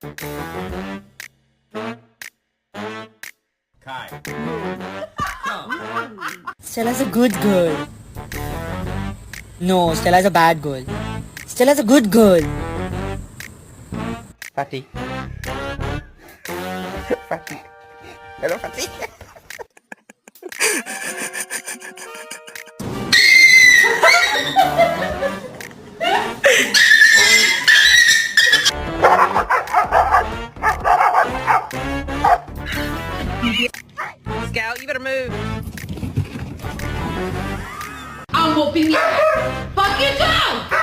Kai. Stella's a good girl. No, Stella's a bad girl. Stella's a good girl. Fatty. Fatty. Hello, Fatty. Scout, you better move. I'm whooping your ass. Fuck you too!